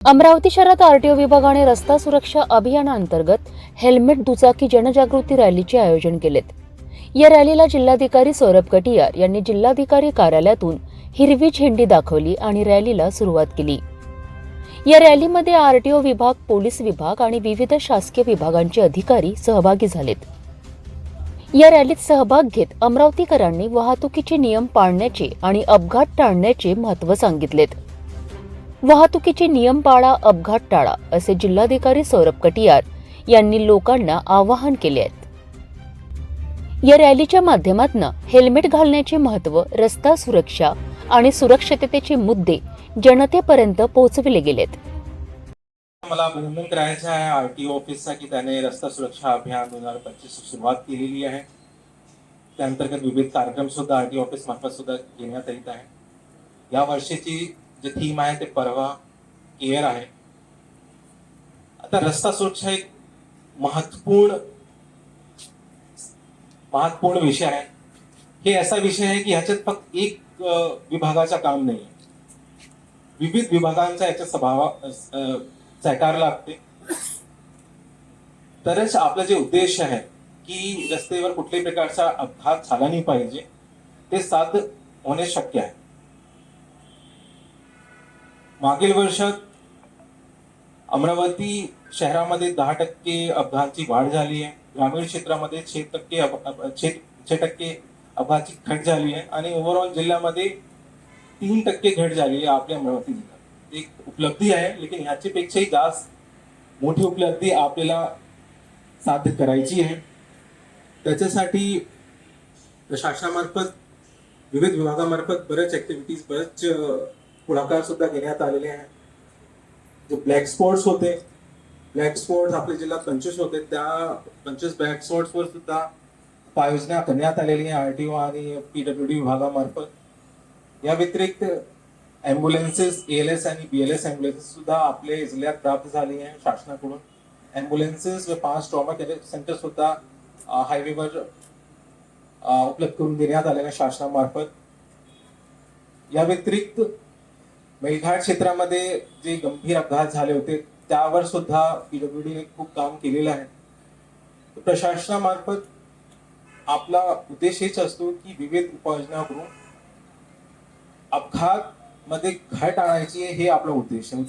अमरावती शहरात आरटीओ विभागाने रस्ता सुरक्षा अभियानाअंतर्गत हेल्मेट दुचाकी जनजागृती रॅलीचे आयोजन केलेत। या रॅलीला जिल्हाधिकारी सौरभ कटियार यांनी जिल्हाधिकारी कार्यालयातून हिरवी झेंडी दाखवली आणि रॅलीला सुरुवात केली। या रॅलीमध्ये आरटीओ विभाग, पोलीस विभाग आणि विविध शासकीय विभागांचे अधिकारी सहभागी झालेत। या रॅलीत सहभाग घेत अमरावतीकरांनी वाहतुकीचे नियम पाळण्याचे आणि अपघात टाळण्याचे महत्त्व सांगितलेत। वाहतुकीचे नियम पाळा, अपघात टाळा असे जिल्हाधिकारी सौरभ कटियार यांनी लोकांना आवाहन केले आहे। या रॅलीच्या माध्यमातून हेल्मेट घालण्याचे महत्त्व, रस्ता सुरक्षा आणि सुरक्षिततेचे मुद्दे जनतेपर्यंत पोहोचविले गेलेत। मला अभिनंदन करायचं आहे आरटीओ ऑफिसचा की त्याने रस्ता सुरक्षा अभियान 2025 सुरुवात केलेली आहे। त्या अंतर्गत विविध कार्यक्रम सुद्धा आरटीओ ऑफिस मार्फत सुद्धा घेण्यात येत आहे। या वर्षीची जे थीम आहे ते परवा केअर आहे। आता रस्ता सुरक्षा एक महत्वपूर्ण विषय आहे। हे असा विषय आहे की ह्याच्यात फक्त एक विभागाचा काम नाही, विविध विभागांचा याच्यात सहकार लागते, तरच आपलं जे उद्देश आहे की रस्त्यावर कुठल्याही प्रकारचा अपघात झाला नाही पाहिजे ते साध्य होणे शक्य आहे। मागील वर्षात अमरावती शहरामध्ये 10% अपघाताची वाढ झाली आहे। ग्रामीण क्षेत्रामध्ये 6% अपघाताची घट झाली आहे आणि ओव्हरऑल जिल्ह्यामध्ये 3% घट झाली आहे आपल्या अमरावती जिल्ह्यात। एक उपलब्धी आहे, लेकिन ह्याच्यापेक्षाही जास्त मोठी उपलब्धी आपल्याला साध्य करायची आहे। त्याच्यासाठी प्रशासनामार्फत, विविध विभागामार्फत बरेच ऍक्टिव्हिटीज, बरेच पुढाकार सुद्धा घेण्यात आलेले आहे। जे ब्लॅक स्पॉट्स होते, ब्लॅक स्पॉट्स आपल्या जिल्ह्यात 25 होते, त्या 25 ब्लॅक स्पॉट्सवर सुद्धा उपाययोजना करण्यात आलेली आहे आरटीओ आणि पीडब्ल्यूडी विभागामार्फत। या व्यतिरिक्त ॲम्ब्युलन्सेस, एएलएस आणि बीएलएस ॲम्ब्युलन्सेस सुद्धा आपल्या जिल्ह्यात प्राप्त झाली आहे शासनाकडून। ॲम्ब्युलन्सेस व 5 ट्रॉमा केअर सेंटर सुद्धा हायवेवर उपलब्ध करून देण्यात आलेले आहे शासनामार्फत। या व्यतिरिक्त मेळघाट क्षेत्रामध्ये जे गंभीर अपघात झाले होते त्यावर सुद्धा पीडब्ल्यूडीने खूप काम केलेलं आहे। प्रशासनामार्फत आपला उद्देश हेच असतो की विविध उपाययोजना करून अपघात मध्ये घट आणायची, हे आपला उद्देश आहे।